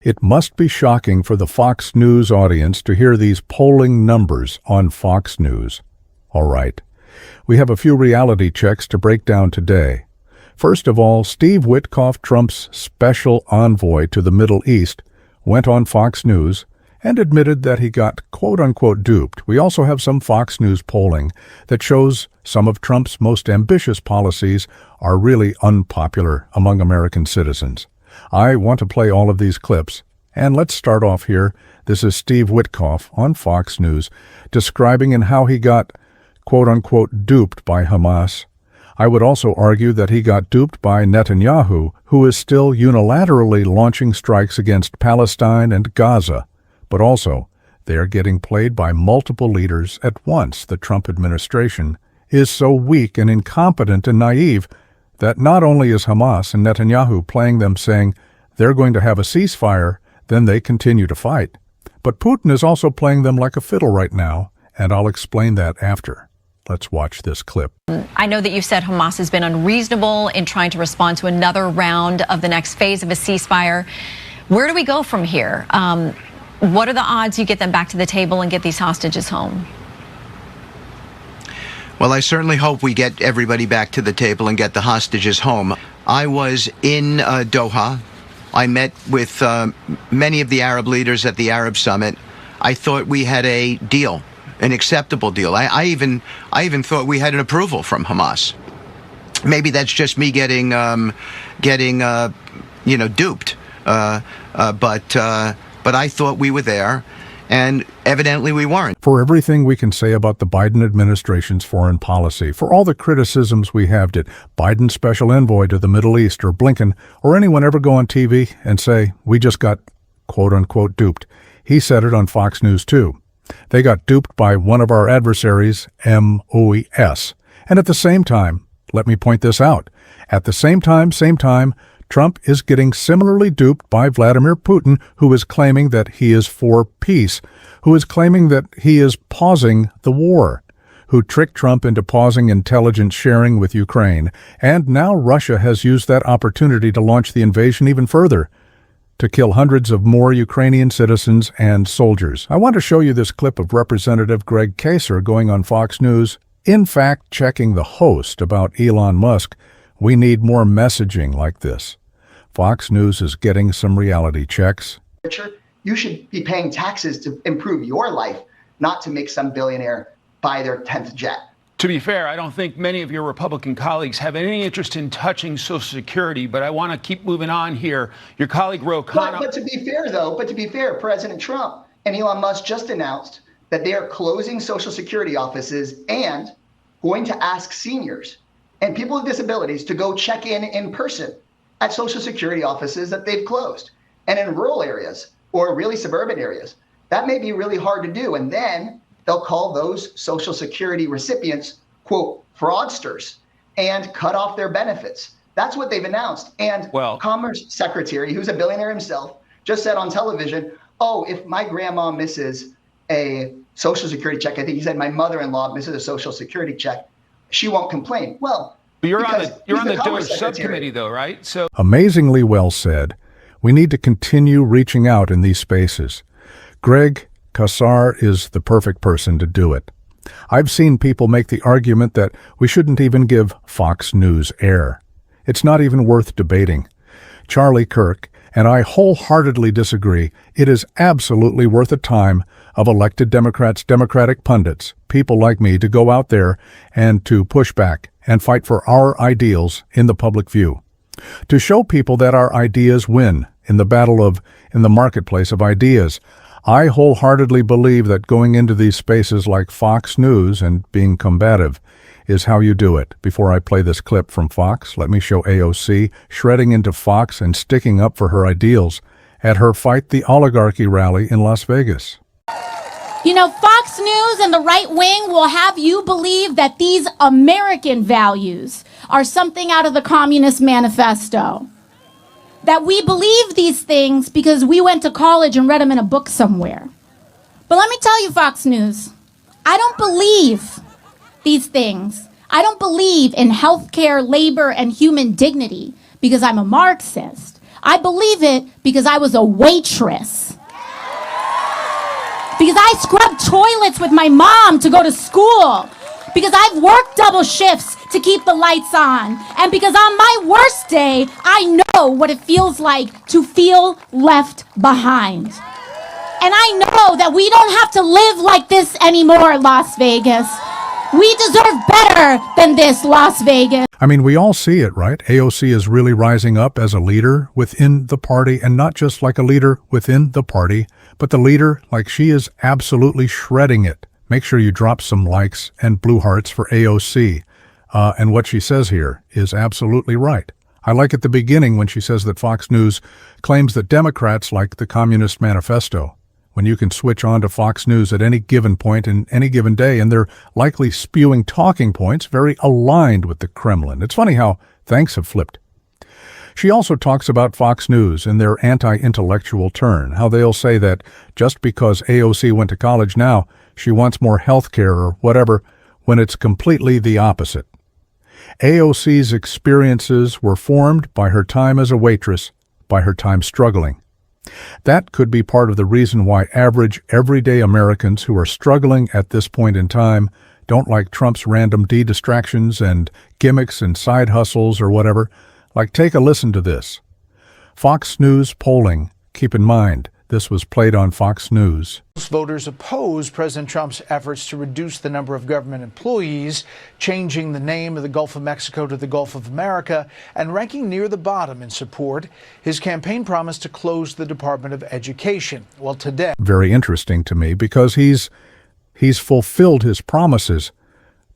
It must be shocking for the Fox News audience to hear these polling numbers on Fox News. All right, we have a few reality checks to break down today. First of all, Steve Witkoff, Trump's special envoy to the Middle East, went on Fox News and admitted that he got quote-unquote duped. We also have some Fox News polling that shows some of Trump's most ambitious policies are really unpopular among American citizens. I want to play all of these clips, and let's start off here. This is Steve Witkoff on Fox News describing in how he got quote-unquote duped by Hamas. I would also argue that he got duped by Netanyahu, who is still unilaterally launching strikes against Palestine and Gaza. But also, they are getting played by multiple leaders at once. The Trump administration is so weak and incompetent and naive that not only is Hamas and Netanyahu playing them saying they're going to have a ceasefire, then they continue to fight. But Putin is also playing them like a fiddle right now, and I'll explain that after. Let's watch this clip. I know that you said Hamas has been unreasonable in trying to respond to another round of the next phase of a ceasefire. Where do we go from here? What are the odds you get them back to the table and get these hostages home? Well, I certainly hope we get everybody back to the table and get the hostages home. I was in Doha. I met with many of the Arab leaders at the Arab Summit. I thought we had a deal, an acceptable deal. I even thought we had an approval from Hamas. Maybe that's just me getting duped. But I thought we were there, and evidently we weren't. For everything we can say about the Biden administration's foreign policy, for all the criticisms we have, did Biden's special envoy to the Middle East or Blinken or anyone ever go on TV and say, we just got quote-unquote duped? He said it on Fox News too. They got duped by one of our adversaries, MOES. And at the same time, let me point this out, at the same time, Trump is getting similarly duped by Vladimir Putin, who is claiming that he is for peace, who is claiming that he is pausing the war, who tricked Trump into pausing intelligence sharing with Ukraine. And now Russia has used that opportunity to launch the invasion even further, to kill hundreds of more Ukrainian citizens and soldiers. I want to show you this clip of Representative Greg Kaser going on Fox News, in fact checking the host about Elon Musk. We need more messaging like this. Fox News is getting some reality checks. Richard, you should be paying taxes to improve your life, not to make some billionaire buy their 10th jet. To be fair, I don't think many of your Republican colleagues have any interest in touching Social Security, but I want to keep moving on here. Your colleague Ro Khanna. But to be fair, President Trump and Elon Musk just announced that they are closing Social Security offices and going to ask seniors and people with disabilities to go check in person at Social Security offices that they've closed. And in rural areas or really suburban areas, that may be really hard to do. And then they'll call those Social Security recipients, quote, fraudsters, and cut off their benefits. That's what they've announced. And Commerce Secretary, who's a billionaire himself, just said on television, oh, if my grandma misses a Social Security check, I think he said my mother-in-law misses a Social Security check, she won't complain. Well, but you're on the DOGE subcommittee, though, right? So amazingly well said. We need to continue reaching out in these spaces. Greg Kassar is the perfect person to do it. I've seen people make the argument that we shouldn't even give Fox News air. It's not even worth debating. Charlie Kirk and I wholeheartedly disagree. It is absolutely worth the time of elected Democrats, Democratic pundits, people like me, to go out there and to push back and fight for our ideals in the public view. To show people that our ideas win in the marketplace of ideas. I wholeheartedly believe that going into these spaces like Fox News and being combative is how you do it. Before I play this clip from Fox, let me show AOC shredding into Fox and sticking up for her ideals at her Fight the Oligarchy rally in Las Vegas. You know, Fox News and the right wing will have you believe that these American values are something out of the Communist Manifesto. That we believe these things because we went to college and read them in a book somewhere. But let me tell you, Fox News, I don't believe these things. I don't believe in healthcare, labor, and human dignity because I'm a Marxist. I believe it because I was a waitress. Because I scrubbed toilets with my mom to go to school. Because I've worked double shifts to keep the lights on. And because on my worst day, I know what it feels like to feel left behind. And I know that we don't have to live like this anymore, Las Vegas. We deserve better than this, Las Vegas. I mean, we all see it, right? AOC is really rising up as a leader within the party, and not just like a leader within the party, but the leader like she is absolutely shredding it. Make sure you drop some likes and blue hearts for AOC. And what she says here is absolutely right. I like at the beginning when she says that Fox News claims that Democrats like the Communist Manifesto. When you can switch on to Fox News at any given point in any given day, and they're likely spewing talking points very aligned with the Kremlin. It's funny how things have flipped. She also talks about Fox News in their anti-intellectual turn, how they'll say that just because AOC went to college now, she wants more health care or whatever, when it's completely the opposite. AOC's experiences were formed by her time as a waitress, by her time struggling. That could be part of the reason why average, everyday Americans who are struggling at this point in time don't like Trump's random distractions and gimmicks and side hustles or whatever. Like, take a listen to this. Fox News polling. Keep in mind, this was played on Fox News. Most voters oppose President Trump's efforts to reduce the number of government employees, changing the name of the Gulf of Mexico to the Gulf of America, and ranking near the bottom in support. His campaign promised to close the Department of Education. Well, today... Very interesting to me because he's fulfilled his promises,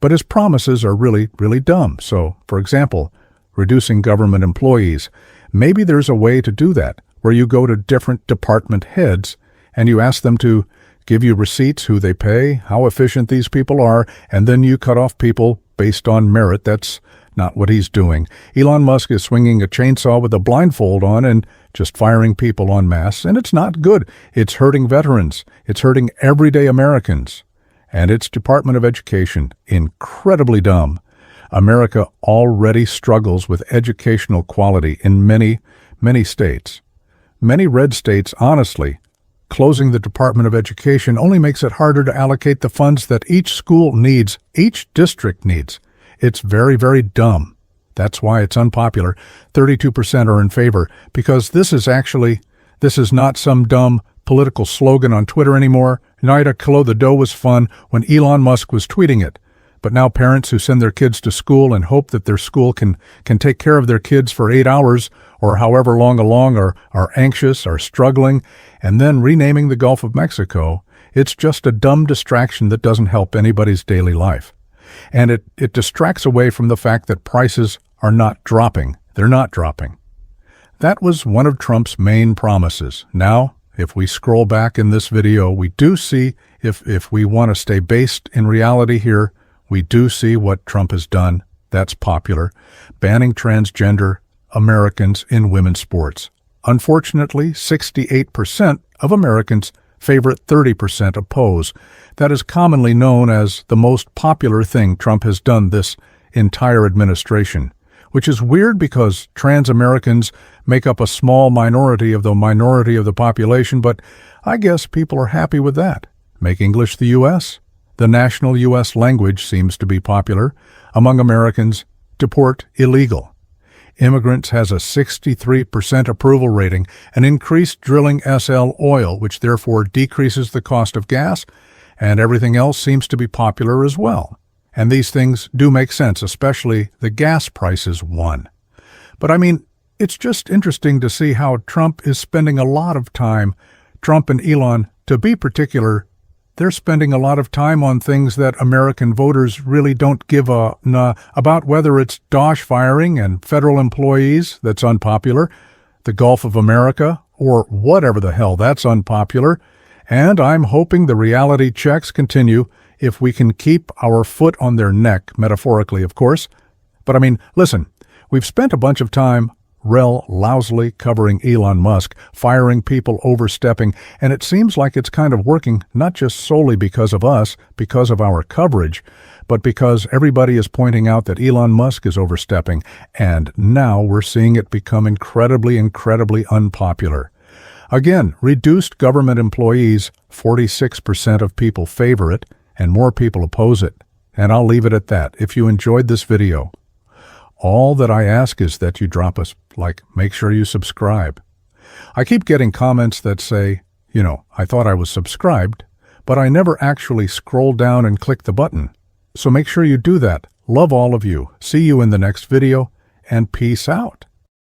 but his promises are really, really dumb. So, for example, reducing government employees. Maybe there's a way to do that, where you go to different department heads and you ask them to give you receipts, who they pay, how efficient these people are, and then you cut off people based on merit. That's not what he's doing. Elon Musk is swinging a chainsaw with a blindfold on and just firing people en masse, and it's not good. It's hurting veterans. It's hurting everyday Americans. And its Department of Education, incredibly dumb. America already struggles with educational quality in many, many states. Many red states, honestly, closing the Department of Education only makes it harder to allocate the funds that each school needs, each district needs. It's very, very dumb. That's why it's unpopular. 32% are in favor, because this is not some dumb political slogan on Twitter anymore. Nida Kilo the dough was fun when Elon Musk was tweeting it. But now parents who send their kids to school and hope that their school can take care of their kids for 8 hours or however long along are anxious, are struggling, and then renaming the Gulf of Mexico, it's just a dumb distraction that doesn't help anybody's daily life. And it distracts away from the fact that prices are not dropping. They're not dropping. That was one of Trump's main promises. Now, if we scroll back in this video, we do see, if we want to stay based in reality here, we do see what Trump has done. That's popular. Banning transgender Americans in women's sports. Unfortunately, 68% of Americans favor it, 30% oppose. That is commonly known as the most popular thing Trump has done this entire administration, which is weird because trans Americans make up a small minority of the population, but I guess people are happy with that. Make English the U.S.? The national U.S. language seems to be popular. Among Americans, deport illegal. Immigrants has a 63% approval rating and increased drilling SL oil, which therefore decreases the cost of gas, and everything else seems to be popular as well. And these things do make sense, especially the gas prices one. But I mean, it's just interesting to see how Trump is spending a lot of time, Trump and Elon, to be particular, they're spending a lot of time on things that American voters really don't give a about, whether it's Dosh firing and federal employees, that's unpopular, the Gulf of America, or whatever the hell, that's unpopular. And I'm hoping the reality checks continue if we can keep our foot on their neck, metaphorically, of course. But I mean, listen, we've spent a bunch of time Rel lousily covering Elon Musk, firing people overstepping, and it seems like it's kind of working not just solely because of us, because of our coverage, but because everybody is pointing out that Elon Musk is overstepping, and now we're seeing it become incredibly unpopular. Again, reduced government employees, 46% of people favor it, and more people oppose it. And I'll leave it at that. If you enjoyed this video, all that I ask is that you drop us, make sure you subscribe. I keep getting comments that say, I thought I was subscribed, but I never actually scroll down and click the button. So make sure you do that. Love all of you. See you in the next video, and peace out.